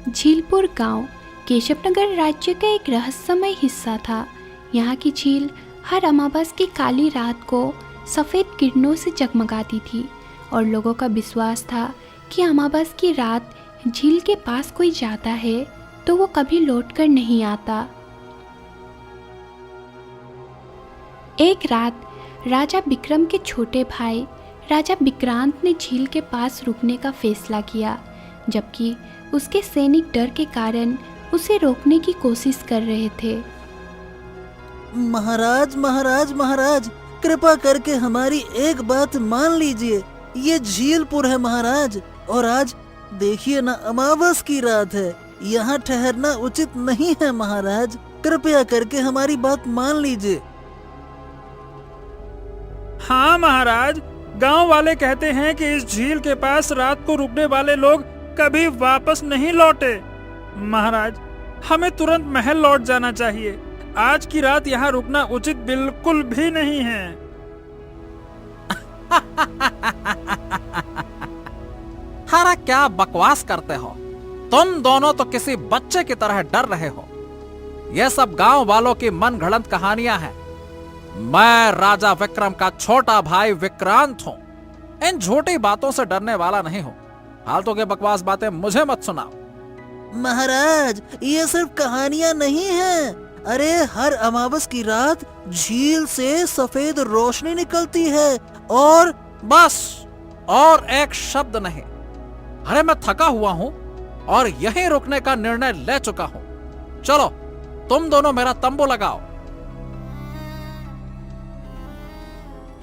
झीलपुर गांव केशवनगर राज्य का एक रहस्यमय हिस्सा था। यहाँ की झील हर अमावस की काली रात को सफ़ेद किरणों से जगमगाती थी और लोगों का विश्वास था कि अमावस की रात झील के पास कोई जाता है तो वो कभी लौटकर नहीं आता। एक रात राजा विक्रम के छोटे भाई राजा विक्रांत ने झील के पास रुकने का फैसला किया, जबकि उसके सैनिक डर के कारण उसे रोकने की कोशिश कर रहे थे। महाराज महाराज महाराज, कृपा करके हमारी एक बात मान लीजिए। ये झीलपुर है महाराज, और आज देखिए ना, अमावस की रात है। यहाँ ठहरना उचित नहीं है महाराज, कृपया करके हमारी बात मान लीजिए। हाँ महाराज, गांव वाले कहते हैं कि इस झील के पास रात को रुकने वाले लोग कभी वापस नहीं लौटे। महाराज, हमें तुरंत महल लौट जाना चाहिए। आज की रात यहाँ रुकना उचित बिल्कुल भी नहीं है। हरा क्या बकवास करते हो? तुम दोनों तो किसी बच्चे की तरह डर रहे हो। यह सब गांव वालों की मनगढ़ंत कहानियां हैं। मैं राजा विक्रम का छोटा भाई विक्रांत हूं। इन झूठी बातों से डरने वाला नहीं हूं। फालतू के बकवास बातें मुझे मत सुनाओ। महाराज, ये सिर्फ कहानियां नहीं हैं। अरे, हर अमावस की रात झील से सफेद रोशनी निकलती है और बस, और एक शब्द नहीं। अरे, मैं थका हुआ हूं और यहीं रुकने का निर्णय ले चुका हूं। चलो, तुम दोनों मेरा तंबू लगाओ।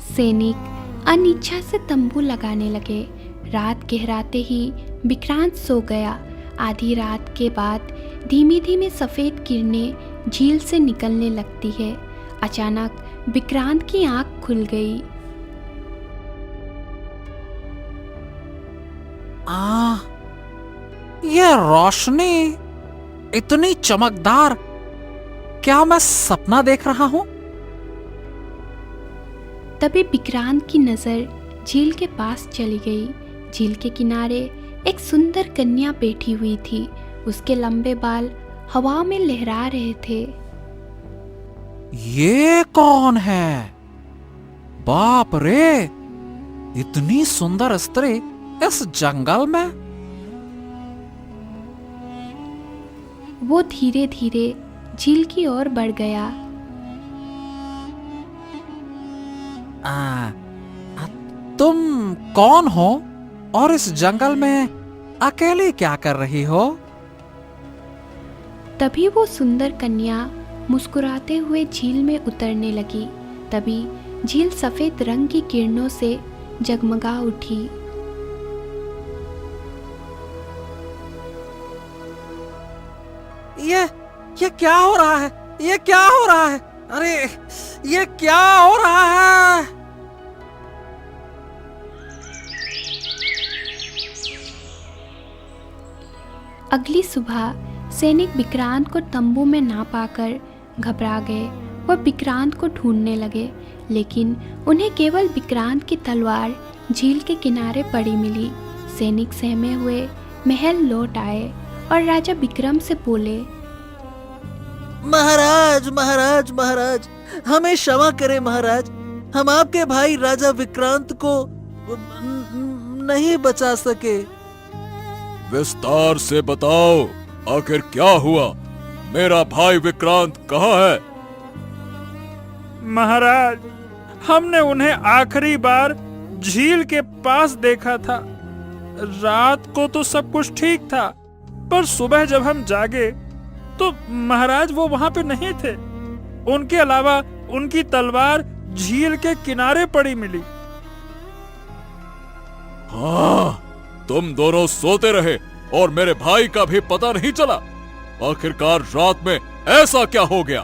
सैनिक अनिच्छा से तंबू लगाने लगे। रात गहराते ही विक्रांत सो गया। आधी रात के बाद धीमे धीमे सफेद किरणें झील से निकलने लगती है। अचानक विक्रांत की आंख खुल गई। ये रोशनी इतनी चमकदार, क्या मैं सपना देख रहा हूं? तभी विक्रांत की नजर झील के पास चली गई। झील के किनारे एक सुंदर कन्या बैठी हुई थी। उसके लंबे बाल हवा में लहरा रहे थे। ये कौन है? बाप रे, इतनी सुंदर स्त्री इस जंगल में। वो धीरे धीरे झील की ओर बढ़ गया। तुम कौन हो और इस जंगल में अकेली क्या कर रही हो? तभी वो सुंदर कन्या मुस्कुराते हुए झील में उतरने लगी। तभी झील सफेद रंग की किरणों से जगमगा उठी। ये क्या हो रहा है? ये क्या हो रहा है? अरे, ये क्या हो रहा है? अगली सुबह सैनिक विक्रांत को तंबू में ना पाकर घबरा गए। वह विक्रांत को ढूंढने लगे, लेकिन उन्हें केवल विक्रांत की तलवार झील के किनारे पड़ी मिली। सैनिक सहमे हुए महल लौट आए और राजा विक्रम से बोले, महाराज महाराज महाराज, हमें क्षमा करें महाराज। हम आपके भाई राजा विक्रांत को नहीं बचा सके। विस्तार से बताओ, आखिर क्या हुआ? मेरा भाई विक्रांत कहाँ है? महाराज, हमने उन्हें आखिरी बार झील के पास देखा था। रात को तो सब कुछ ठीक था, पर सुबह जब हम जागे तो महाराज वो वहां पे नहीं थे। उनके अलावा उनकी तलवार झील के किनारे पड़ी मिली। हाँ, तुम दोनों सोते रहे और मेरे भाई का भी पता नहीं चला। आखिरकार रात में ऐसा क्या हो गया?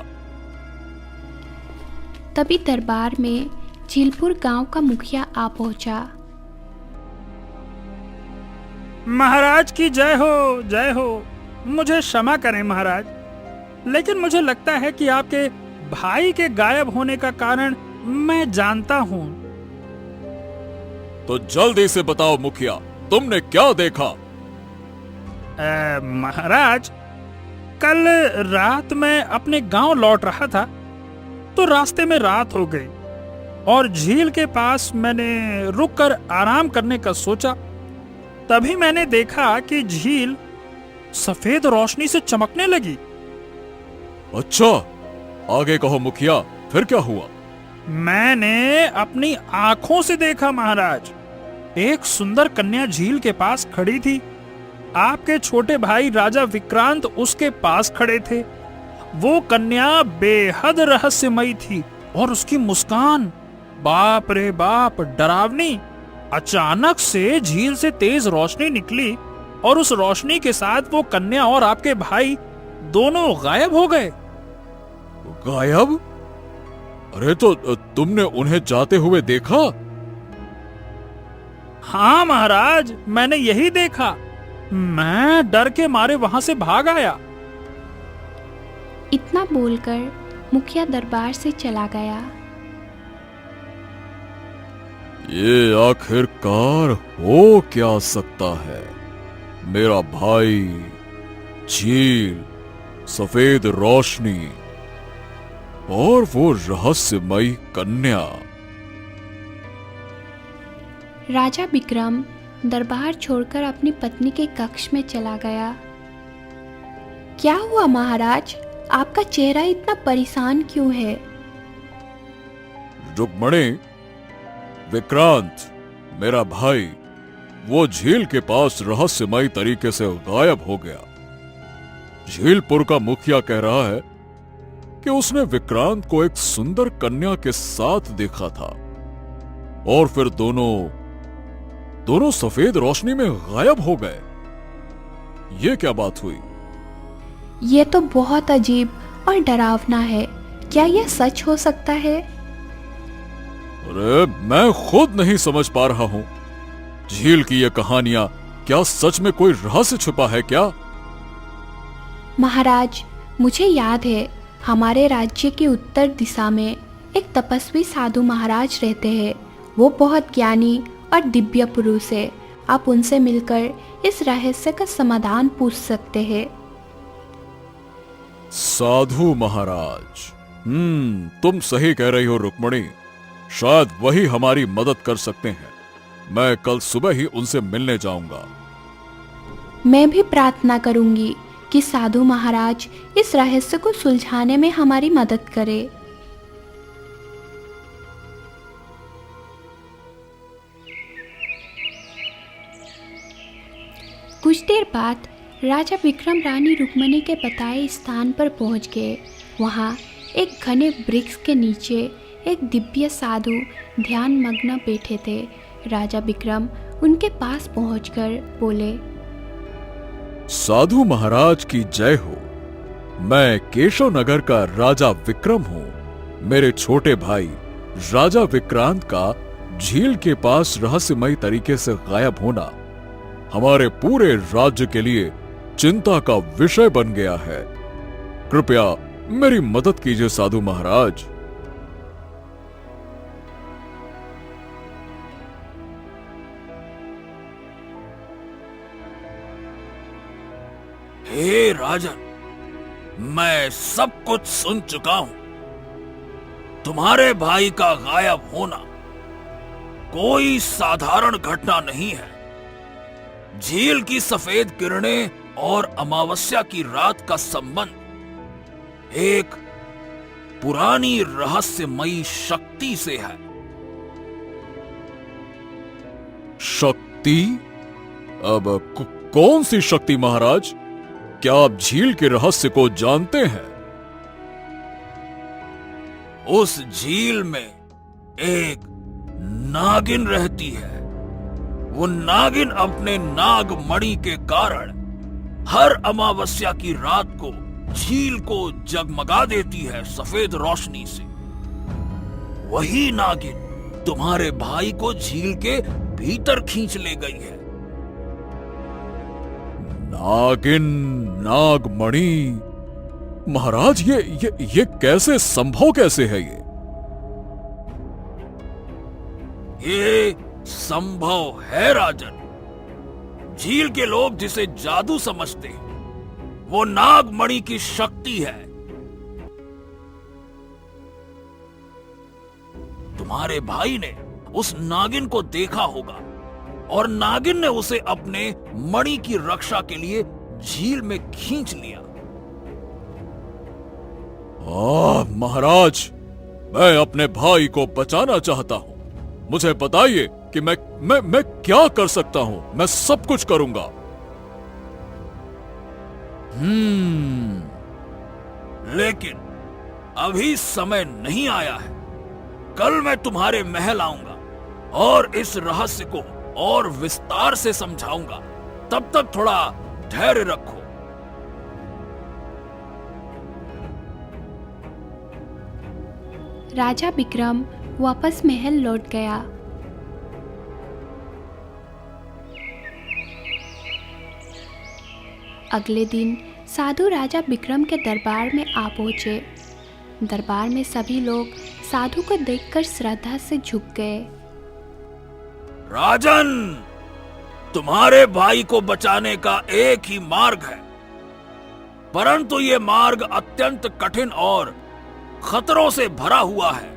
तभी दरबार में झीलपुर गांव का मुखिया आ पहुंचा। महाराज की जय हो, जय हो। मुझे क्षमा करें महाराज, लेकिन मुझे लगता है कि आपके भाई के गायब होने का कारण मैं जानता हूँ। तो जल्दी से बताओ मुखिया, तुमने क्या देखा? महाराज, कल रात मैं अपने गांव लौट रहा था तो रास्ते में रात हो गई और झील के पास मैंने रुककर आराम करने का सोचा। तभी मैंने देखा कि झील सफेद रोशनी से चमकने लगी। अच्छा, आगे कहो मुखिया, फिर क्या हुआ? मैंने अपनी आंखों से देखा महाराज, एक सुंदर कन्या झील के पास खड़ी थी। आपके छोटे भाई राजा विक्रांत उसके पास खड़े थे। वो कन्या बेहद रहस्यमयी थी और उसकी मुस्कान, बाप रे बाप, डरावनी। अचानक से झील से तेज रोशनी निकली और उस रोशनी के साथ वो कन्या और आपके भाई दोनों गायब हो गए। गायब? अरे तो तुमने उन्हें जाते हुए देखा? हाँ महाराज, मैंने यही देखा। मैं डर के मारे वहां से भाग आया। इतना बोलकर मुखिया दरबार से चला गया। ये आखिरकार हो क्या सकता है? मेरा भाई, झील, सफेद रोशनी और वो रहस्यमयी कन्या। राजा विक्रम दरबार छोड़कर अपनी पत्नी के कक्ष में चला गया। क्या हुआ महाराज? आपका चेहरा इतना परेशान क्यों है? रुक्मणी, विक्रांत, मेरा भाई, वो झील के पास रहस्यमयी तरीके से गायब हो गया। झीलपुर का मुखिया कह रहा है कि उसने विक्रांत को एक सुंदर कन्या के साथ देखा था और फिर दोनों सफेद रोशनी में गायब हो गए। ये क्या बात हुई? ये तो बहुत अजीब और डरावना है। क्या यह सच हो सकता है? अरे मैं खुद नहीं समझ पा रहा हूं। झील की ये कहानियां, क्या सच में कोई रहस्य छुपा है क्या? महाराज, मुझे याद है हमारे राज्य की उत्तर दिशा में एक तपस्वी साधु महाराज रहते हैं। वो बहुत ज्ञानी और दिव्य पुरुष है। आप उनसे मिलकर इस रहस्य का समाधान पूछ सकते हैं। साधु महाराज? तुम सही कह रही हो रुक्मणी। शायद वही हमारी मदद कर सकते हैं। मैं कल सुबह ही उनसे मिलने जाऊंगा। मैं भी प्रार्थना करूंगी कि साधु महाराज इस रहस्य को सुलझाने में हमारी मदद करें। कुछ देर बाद राजा विक्रम रानी रुक्मणी के बताए स्थान पर पहुंच गए। वहां एक घने वृक्ष के नीचे एक दिव्य साधु ध्यान मग्न बैठे थे। राजा विक्रम उनके पास पहुंचकर बोले, साधु महाराज की जय हो। मैं केशव नगर का राजा विक्रम हूं। मेरे छोटे भाई राजा विक्रांत का झील के पास रहस्यमयी तरीके से गायब होना हमारे पूरे राज्य के लिए चिंता का विषय बन गया है। कृपया मेरी मदद कीजिए साधु महाराज। हे राजन, मैं सब कुछ सुन चुका हूं। तुम्हारे भाई का गायब होना कोई साधारण घटना नहीं है। झील की सफेद किरणें और अमावस्या की रात का संबंध एक पुरानी रहस्यमयी शक्ति से है। शक्ति? अब कौन सी शक्ति महाराज? क्या आप झील के रहस्य को जानते हैं? उस झील में एक नागिन रहती है। वो नागिन अपने नाग मणि के कारण हर अमावस्या की रात को झील को जगमगा देती है सफेद रोशनी से। वही नागिन तुम्हारे भाई को झील के भीतर खींच ले गई है। नागिन, नागमणि? महाराज ये कैसे संभव कैसे है ये संभव है राजन। झील के लोग जिसे जादू समझते हैं वो नागमणि की शक्ति है। तुम्हारे भाई ने उस नागिन को देखा होगा और नागिन ने उसे अपने मणि की रक्षा के लिए झील में खींच लिया। महाराज, मैं अपने भाई को बचाना चाहता हूं। मुझे बताइए कि मैं क्या कर सकता हूं। मैं सब कुछ करूंगा। लेकिन अभी समय नहीं आया है। कल मैं तुम्हारे महल आऊंगा और इस रहस्य को और विस्तार से समझाऊंगा। तब तक थोड़ा धैर्य रखो। राजा विक्रम वापस महल लौट गया। अगले दिन साधु राजा विक्रम के दरबार में आ पहुंचे। दरबार में सभी लोग साधु को देखकर श्रद्धा से झुक गए। राजन, तुम्हारे भाई को बचाने का एक ही मार्ग है, परंतु ये मार्ग अत्यंत कठिन और खतरों से भरा हुआ है।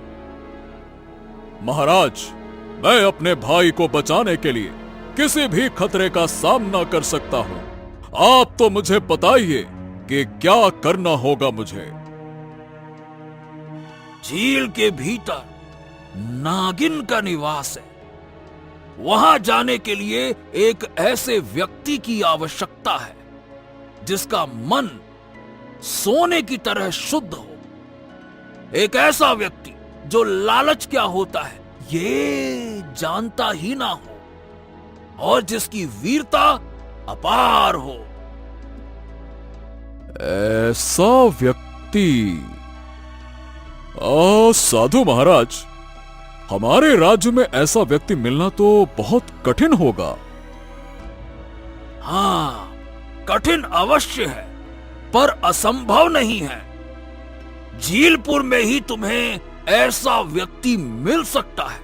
महाराज, मैं अपने भाई को बचाने के लिए किसी भी खतरे का सामना कर सकता हूं। आप तो मुझे बताइए कि क्या करना होगा मुझे। झील के भीतर नागिन का निवास है। वहां जाने के लिए एक ऐसे व्यक्ति की आवश्यकता है जिसका मन सोने की तरह शुद्ध हो। एक ऐसा व्यक्ति जो लालच क्या होता है ये जानता ही ना हो और जिसकी वीरता अपार हो। ऐसा व्यक्ति? साधु महाराज, हमारे राज्य में ऐसा व्यक्ति मिलना तो बहुत कठिन होगा। हाँ, कठिन अवश्य है, पर असंभव नहीं है। झीलपुर में ही तुम्हें ऐसा व्यक्ति मिल सकता है।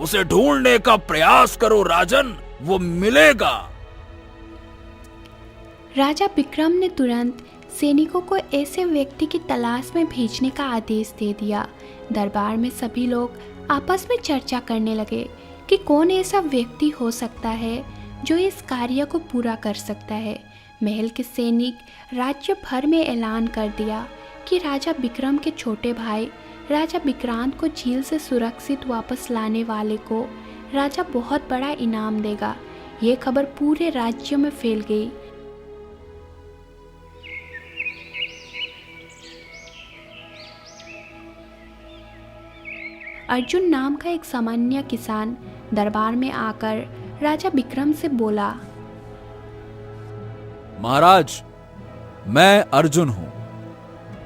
उसे ढूंढने का प्रयास करो राजन, वो मिलेगा। राजा विक्रम ने तुरंत सैनिकों को ऐसे व्यक्ति की तलाश में भेजने का आदेश दे दिया। दरबार में सभी लोग आपस में चर्चा करने लगे कि कौन ऐसा व्यक्ति हो सकता है जो इस कार्य को पूरा कर सकता है। महल के सैनिक राज्य भर में ऐलान कर दिया कि राजा विक्रम के छोटे भाई राजा विक्रांत को झील से सुरक्षित वापस लाने वाले को राजा बहुत बड़ा इनाम देगा। ये खबर पूरे राज्य में फैल गई। अर्जुन नाम का एक सामान्य किसान दरबार में आकर राजा विक्रम से बोला, महाराज, मैं अर्जुन हूं।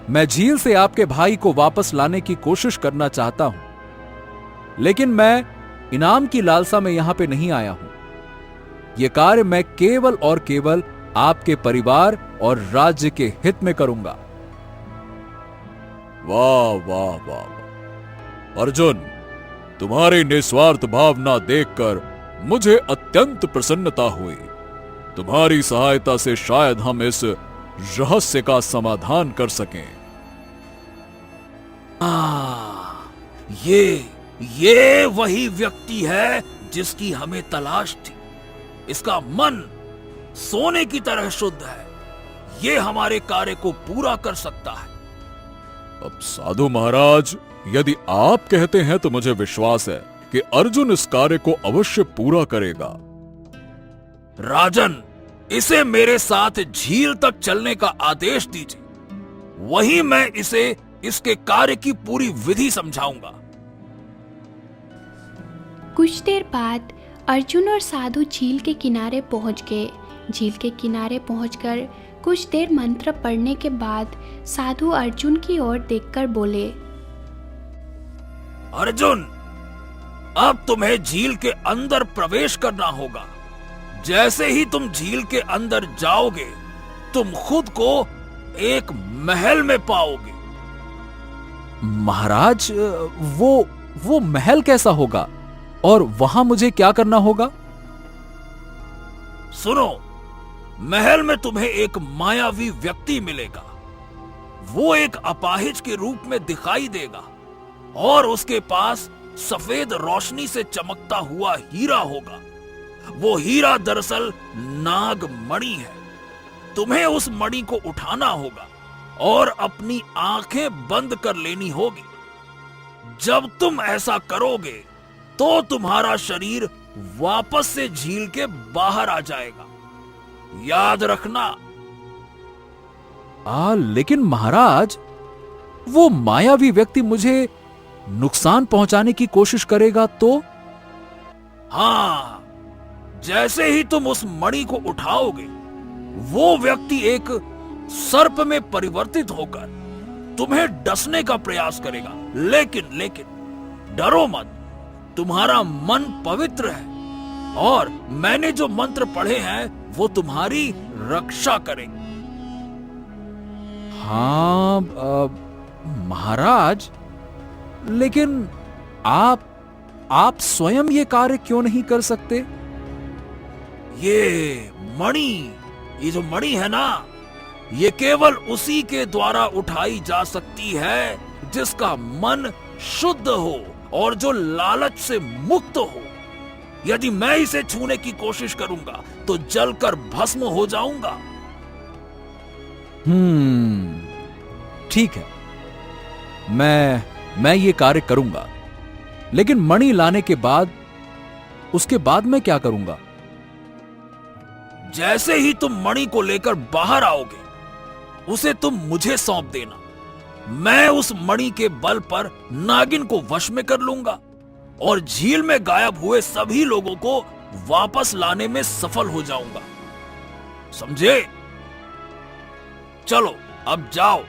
मैं झील से आपके भाई को वापस लाने की कोशिश करना चाहता हूं, लेकिन मैं इनाम की लालसा में यहां पे नहीं आया हूं। यह कार्य मैं केवल और केवल आपके परिवार और राज्य के हित में करूंगा। वाह वाह वाह! अर्जुन, तुम्हारी निस्वार्थ भावना देखकर मुझे अत्यंत प्रसन्नता हुई। तुम्हारी सहायता से शायद हम इस रहस्य का समाधान कर सकें। ये वही व्यक्ति है जिसकी हमें तलाश थी। इसका मन सोने की तरह शुद्ध है। ये हमारे कार्य को पूरा कर सकता है। अब साधु महाराज, यदि आप कहते हैं तो मुझे विश्वास है कि अर्जुन इस कार्य को अवश्य पूरा करेगा। राजन, इसे मेरे साथ झील तक चलने का आदेश दीजिए। वहीं मैं इसे इसके कार्य की पूरी विधि समझाऊंगा। कुछ देर बाद अर्जुन और साधु झील के किनारे पहुंच गए। झील के किनारे पहुंचकर कुछ देर मंत्र पढ़ने के बाद साधु अर्जुन की ओर देखकर बोले, अर्जुन, अब तुम्हें झील के अंदर प्रवेश करना होगा। जैसे ही तुम झील के अंदर जाओगे, तुम खुद को एक महल में पाओगे। महाराज, वो महल कैसा होगा और वहां मुझे क्या करना होगा? सुनो, महल में तुम्हें एक मायावी व्यक्ति मिलेगा। वो एक अपाहिज के रूप में दिखाई देगा और उसके पास सफेद रोशनी से चमकता हुआ हीरा होगा। वो हीरा दरअसल नाग मणि है। तुम्हें उस मणि को उठाना होगा और अपनी आंखें बंद कर लेनी होगी। जब तुम ऐसा करोगे तो तुम्हारा शरीर वापस से झील के बाहर आ जाएगा। याद रखना। लेकिन महाराज, वो मायावी व्यक्ति मुझे नुकसान पहुंचाने की कोशिश करेगा तो? हाँ, जैसे ही तुम उस मणि को उठाओगे, वो व्यक्ति एक सर्प में परिवर्तित होकर तुम्हें डसने का प्रयास करेगा। लेकिन डरो मत, तुम्हारा मन पवित्र है और मैंने जो मंत्र पढ़े हैं वो तुम्हारी रक्षा करेंगे। हाँ महाराज, लेकिन आप स्वयं ये कार्य क्यों नहीं कर सकते? ये जो मणि है ना, ये केवल उसी के द्वारा उठाई जा सकती है जिसका मन शुद्ध हो और जो लालच से मुक्त हो। यदि मैं इसे छूने की कोशिश करूंगा तो जलकर भस्म हो जाऊंगा। ठीक है, मैं ये कार्य करूंगा, लेकिन मणि लाने के बाद उसके बाद मैं क्या करूंगा? जैसे ही तुम मणि को लेकर बाहर आओगे, उसे तुम मुझे सौंप देना। मैं उस मणि के बल पर नागिन को वश में कर लूंगा और झील में गायब हुए सभी लोगों को वापस लाने में सफल हो जाऊंगा। समझे? चलो अब जाओ।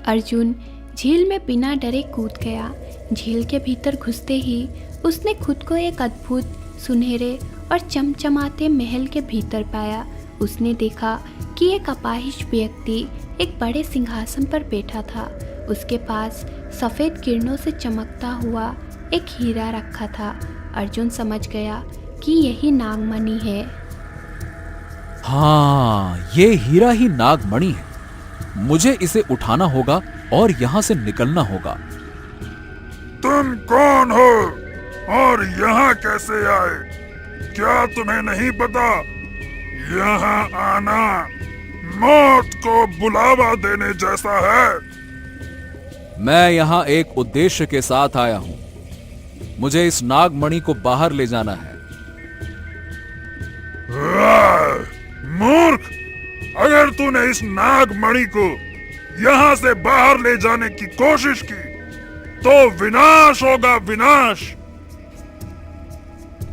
अर्जुन झील में बिना डरे कूद गया। झील के भीतर घुसते ही उसने खुद को एक अद्भुत, सुनहरे और चमचमाते महल के भीतर पाया। उसने देखा कि एक अपाहिज व्यक्ति एक बड़े सिंहासन पर बैठा था। उसके पास सफ़ेद किरणों से चमकता हुआ एक हीरा रखा था। अर्जुन समझ गया कि यही नागमणि है। हाँ, ये हीरा ही नागमणि है। मुझे इसे उठाना होगा और यहां से निकलना होगा। तुम कौन हो और यहाँ कैसे आए? क्या तुम्हें नहीं पता, यहाँ आना मौत को बुलावा देने जैसा है। मैं यहाँ एक उद्देश्य के साथ आया हूं। मुझे इस नागमणि को बाहर ले जाना है। मूर्ख, अगर तूने इस नागमणि को यहाँ से बाहर ले जाने की कोशिश की तो विनाश होगा, विनाश।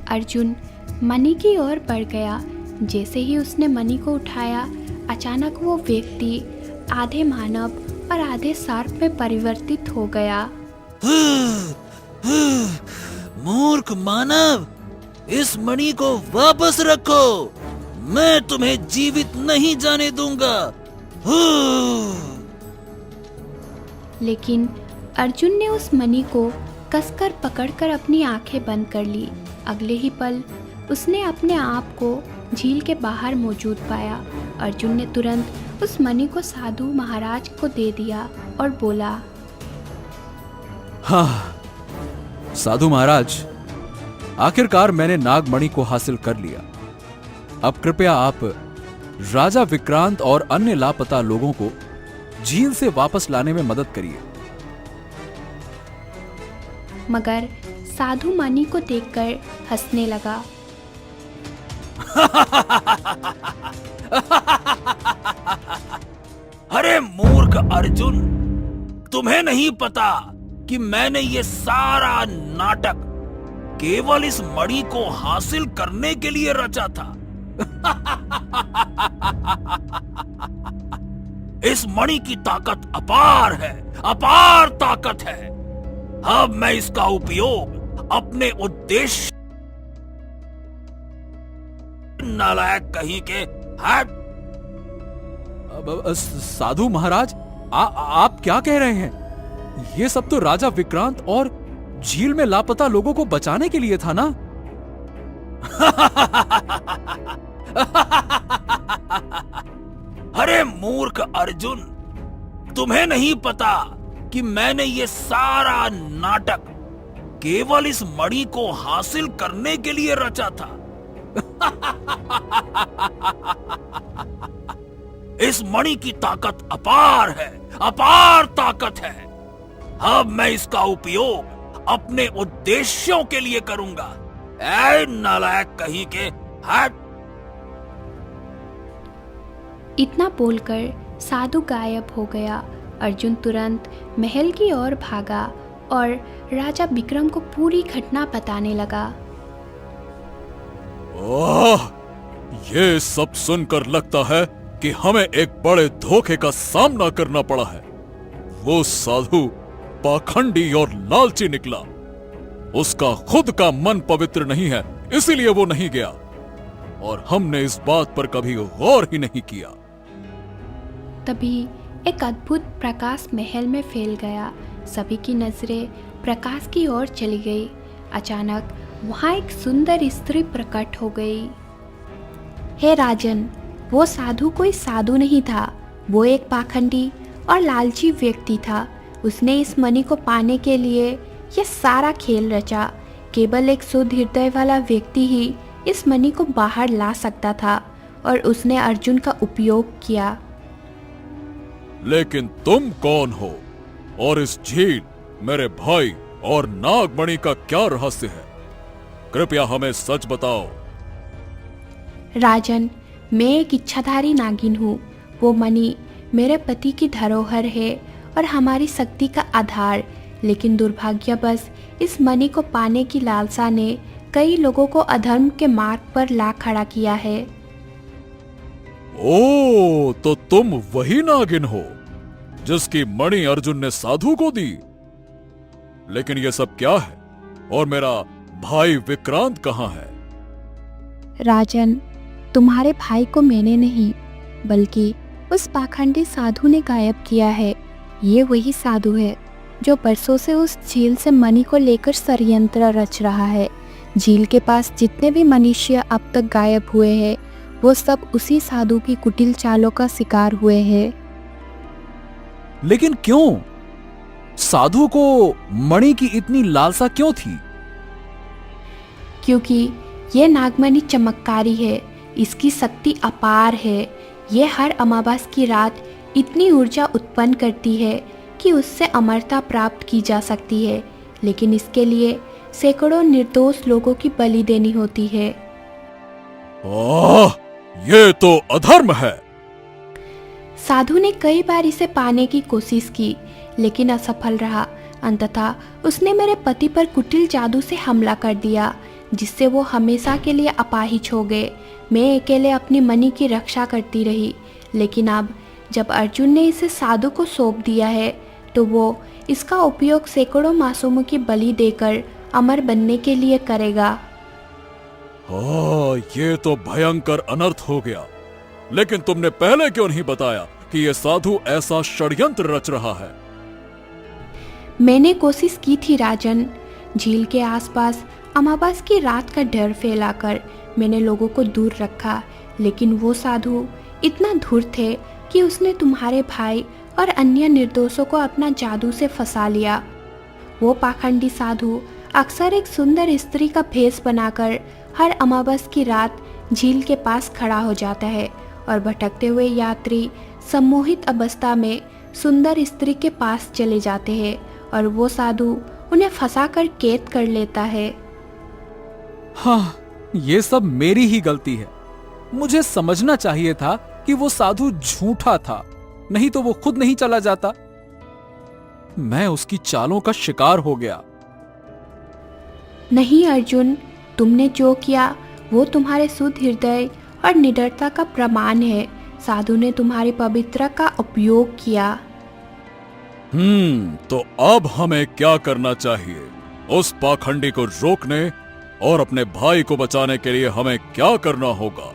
अर्जुन मणि की ओर बढ़ गया। जैसे ही उसने मणि को उठाया, अचानक वो व्यक्ति आधे मानव और आधे सर्प में परिवर्तित हो गया। मूर्ख मानव, इस मणि को वापस रखो। मैं तुम्हें जीवित नहीं जाने दूंगा। लेकिन अर्जुन ने उस मणि को कसकर पकड़कर अपनी आंखें बंद कर ली। अगले ही पल उसने अपने आप को झील के बाहर मौजूद पाया। अर्जुन ने तुरंत उस मणि को साधु महाराज को दे दिया और बोला, हाँ साधु महाराज, आखिरकार मैंने नागमणि को हासिल कर लिया। अब कृपया आप राजा विक्रांत और अन्य लापता लोगों को झील से वापस लाने में मदद करिए। मगर साधु मणि को देखकर हंसने लगा। अरे मूर्ख अर्जुन, तुम्हें नहीं पता कि मैंने ये सारा नाटक केवल इस मणि को हासिल करने के लिए रचा था। इस मणि की ताकत अपार है, अपार ताकत है। अब मैं इसका उपयोग अपने उद्देश्य, नालायक कहीं के हट। साधु महाराज, आप क्या कह रहे हैं? ये सब तो राजा विक्रांत और झील में लापता लोगों को बचाने के लिए था ना? अरे मूर्ख अर्जुन, तुम्हें नहीं पता कि मैंने ये सारा नाटक केवल इस मणि को हासिल करने के लिए रचा था। इस मणि की ताकत अपार है, अपार ताकत है। अब मैं इसका उपयोग अपने उद्देश्यों के लिए करूंगा। ऐ नालायक कहीं के, हट! इतना बोलकर साधु गायब हो गया। अर्जुन तुरंत महल की ओर भागा और राजा विक्रम को पूरी घटना बताने लगा। आह! ये सब सुनकर लगता है कि हमें एक बड़े धोखे का सामना करना पड़ा है। वो साधु पाखंडी और लालची निकला। उसका खुद का मन पवित्र नहीं है, इसीलिए वो नहीं गया, और हमने इस बात पर कभी गौर ही नहीं किया। तभी एक अद्भुत प्रकाश महल में फैल गया। सभी की नजरें प्रकाश की ओर चली गई। अचानक वहां एक सुंदर स्त्री प्रकट हो गई। हे राजन, वो साधु कोई साधु नहीं था, वो एक पाखंडी और लालची व्यक्ति था। उसने इस मणि को पाने के लिए यह सारा खेल रचा। केवल एक शुद्ध हृदय वाला व्यक्ति ही इस मणि को बाहर ला सकता था और उसने अर्जुन का उपयोग किया। लेकिन तुम कौन हो, और इस झील, मेरे भाई और नागमणि का क्या रहस्य है? कृपया हमें सच बताओ। राजन, मैं एक इच्छाधारी नागिन हूँ। वो मणि मेरे पति की धरोहर है और हमारी शक्ति का आधार। लेकिन दुर्भाग्यवश इस मणि को पाने की लालसा ने कई लोगों को अधर्म के मार्ग पर ला खड़ा किया है। ओ, तो तुम वही नागिन हो जिसकी मणि अर्जुन ने साधु को दी। लेकिन ये सब क्या है, और मेरा भाई विक्रांत कहाँ है? राजन, तुम्हारे भाई को मैंने नहीं बल्कि उस पाखंडी साधु ने गायब किया है। ये वही साधु है जो बरसों से उस झील से मणि को लेकर षड्यंत्र रच रहा है। झील के पास जितने भी मनुष्य अब तक गायब हुए हैं, वो सब उसी साधु की कुटिल चालों का शिकार हुए हैं। लेकिन क्यों? साधु को मणि की इतनी लालसा क्यों थी? क्योंकि ये नागमणि चमत्कारी है, इसकी शक्ति अपार है। ये हर अमावस की रात इतनी ऊर्जा उत्पन्न करती है कि उससे अमरता प्राप्त की जा सकती है। लेकिन इसके लिए सैकड़ों निर्दोष लोगों की बलि देनी होती है। ये तो अधर्म है। साधु ने कई बार इसे पाने की कोशिश की, लेकिन असफल रहा। अंततः उसने मेरे पति पर कुटिल जादू से हमला कर दिया, जिससे वो हमेशा के लिए अपाहिज हो गए। मैं अकेले अपनी मणि की रक्षा करती रही, लेकिन अब जब अर्जुन ने इसे साधु को सौंप दिया है, तो वो इसका उपयोग सैकड़ों मासूमों की बलि देकर अमर बनने के लिए करेगा। ये तो भयंकर अनर्थ हो गया। लेकिन तुमने पहले क्यों नहीं बताया कि ये साधु ऐसा षड्यंत्र रच रहा है? मैंने कोशिश की थी राजन। झील के आसपास अमावस की रात का डर फैलाकर मैंने लोगों को दूर रखा, लेकिन वो साधु इतना धूर्त थे कि उसने तुम्हारे भाई और अन्य निर्दोषों को अपना जादू से फंसा लिया। वो पाखंडी साधु अक्सर एक सुंदर स्त्री का भेष बनाकर हर अमावस की रात झील के पास खड़ा हो जाता है और भटकते हुए यात्री सम्मोहित अवस्था में सुंदर स्त्री के पास चले जाते हैं और वो साधु उन्हें फंसाकर कैद कर लेता है। हाँ, ये सब मेरी ही गलती है। मुझे समझना चाहिए था कि वो साधु झूठा था, नहीं तो वो खुद नहीं चला जाता। मैं उसकी चालों का शिकार हो गया। नहीं अर्जुन, तुमने जो किया वो तुम्हारे शुद्ध हृदय और निडरता का प्रमाण है। साधु ने तुम्हारी पवित्रता का उपयोग किया। तो अब हमें क्या करना चाहिए? उस पाखंडी को रोकने और अपने भाई को बचाने के लिए हमें क्या करना होगा?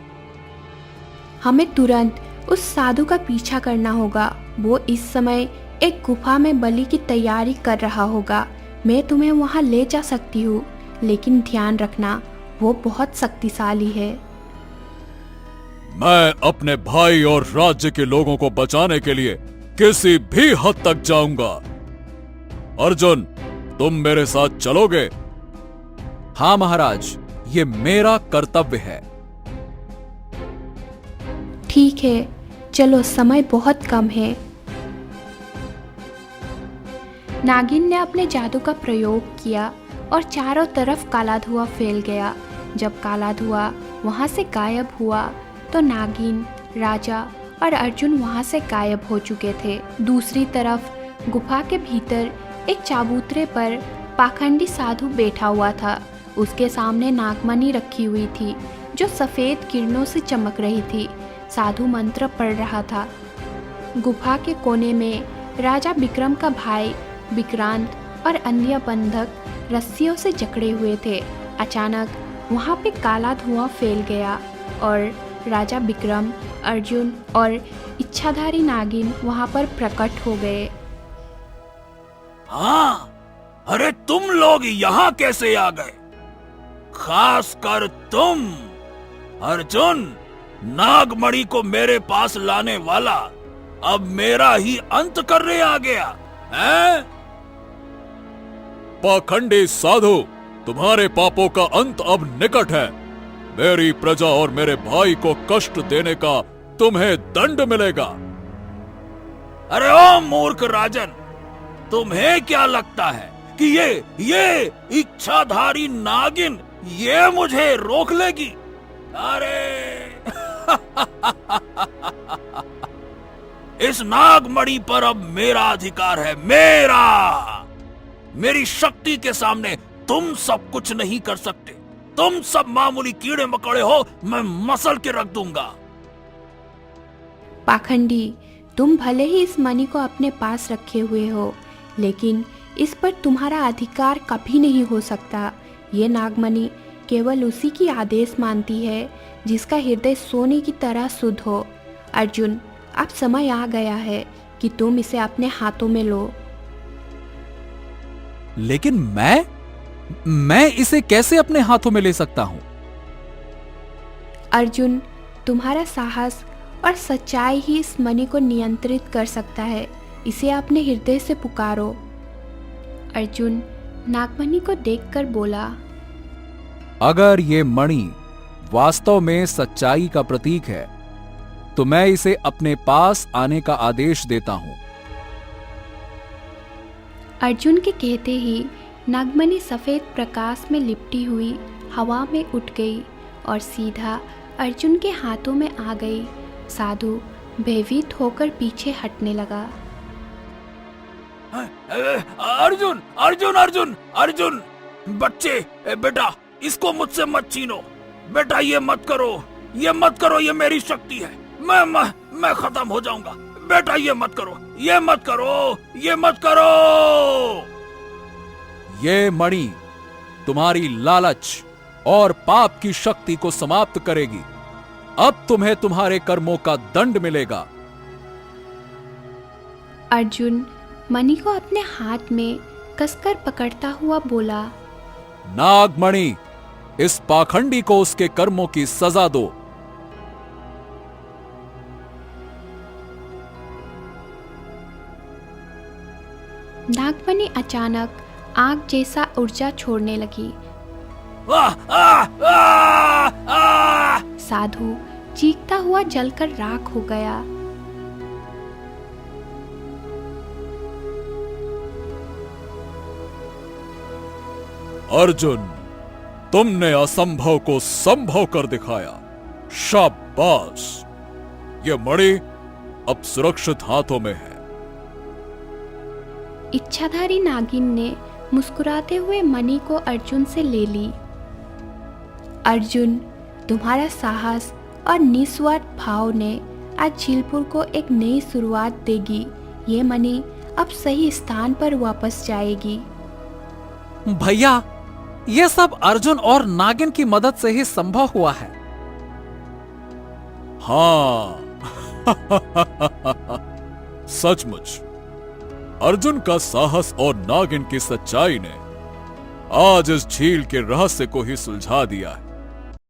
हमें तुरंत उस साधु का पीछा करना होगा। वो इस समय एक गुफा में बलि की तैयारी कर रहा होगा। मैं तुम्हें वहाँ ले जा सकती हूँ, लेकिन ध्यान रखना वो बहुत शक्तिशाली है। मैं अपने भाई और राज्य के लोगों को बचाने के लिए किसी भी हद तक जाऊंगा। अर्जुन, तुम मेरे साथ चलोगे? हाँ महाराज, ये मेरा कर्तव्य है। ठीक है, चलो, समय बहुत कम है। नागिन ने अपने जादू का प्रयोग किया और चारों तरफ काला धुआं फैल गया। जब काला धुआं वहां से गायब हुआ तो नागिन, राजा और अर्जुन वहां से गायब हो चुके थे। दूसरी तरफ गुफा के भीतर एक चाबूतरे पर पाखंडी साधु बैठा हुआ था। उसके सामने नागमणि रखी हुई थी जो सफ़ेद किरणों से चमक रही थी। साधु मंत्र पढ़ रहा था। गुफा के कोने में राजा विक्रम का भाई विक्रांत और अन्य बंधक रस्सियों से जकड़े हुए थे। अचानक वहाँ पे काला धुआं फैल गया और राजा विक्रम, अर्जुन और इच्छाधारी नागिन वहाँ पर प्रकट हो गए। हाँ, अरे तुम लोग यहाँ कैसे आ गए? खासकर तुम अर्जुन, नागमणि को मेरे पास लाने वाला अब मेरा ही अंत करने आ गया है? पाखंडी साधु, तुम्हारे पापों का अंत अब निकट है। मेरी प्रजा और मेरे भाई को कष्ट देने का तुम्हें दंड मिलेगा। अरे ओ मूर्ख राजन, तुम्हें क्या लगता है कि ये इच्छाधारी नागिन ये मुझे रोक लेगी? अरे इस नागमणि पर अब मेरा अधिकार है, मेरी शक्ति के सामने तुम सब कुछ नहीं कर सकते। तुम सब मामूली कीड़े मकोड़े हो, मैं मसल के रख दूंगा। पाखंडी, तुम भले ही इस मणि को अपने पास रखे हुए हो, लेकिन इस पर तुम्हारा अधिकार कभी नहीं हो सकता। ये नागमणि केवल उसी की आदेश मानती है जिसका हृदय सोने की तरह शुद्ध हो। अर्जुन, अब समय आ गया है कि तुम इसे अपने हाथों में लो। लेकिन मैं इसे कैसे अपने हाथों में ले सकता हूं? अर्जुन, तुम्हारा साहस और सच्चाई ही इस मणि को नियंत्रित कर सकता है। इसे अपने हृदय से पुकारो। अर्जुन नागमणि को देखकर बोला, अगर ये मणि वास्तव में सच्चाई का प्रतीक है तो मैं इसे अपने पास आने का आदेश देता हूं। अर्जुन के कहते ही नागमणि सफेद प्रकाश में लिपटी हुई हवा में उठ गई और सीधा अर्जुन के हाथों में आ गई। साधु भयभीत होकर पीछे हटने लगा। अर्जुन अर्जुन अर्जुन अर्जुन, बच्चे, बेटा, इसको मुझसे मत छीनो। बेटा ये मत करो, ये मेरी शक्ति है। मैं खत्म हो जाऊंगा। बेटा ये मत करो। ये मणि तुम्हारी लालच और पाप की शक्ति को समाप्त करेगी। अब तुम्हें तुम्हारे कर्मों का दंड मिलेगा। अर्जुन मणि को अपने हाथ में कसकर पकड़ता हुआ बोला, नागमणि, इस पाखंडी को उसके कर्मों की सजा दो। नागमणि अचानक आग जैसा ऊर्जा छोड़ने लगी। साधु चीखता हुआ जलकर राख हो गया। अर्जुन, तुमने असंभव को संभव कर दिखाया। शाबाश! ये मणि अब सुरक्षित हाथों में है। इच्छाधारी नागिन ने मुस्कुराते हुए मणि को अर्जुन से ले ली। अर्जुन, तुम्हारा साहस और निस्वार्थ भाव ने आज झीलपुर को एक नई शुरुआत देगी। ये मणि अब सही स्थान पर वापस जाएगी। भैया, ये सब अर्जुन और नागिन की मदद से ही संभव हुआ है। हाँ सचमुच अर्जुन का साहस और नागिन की सच्चाई ने आज इस झील के रहस्य को ही सुलझा दिया है।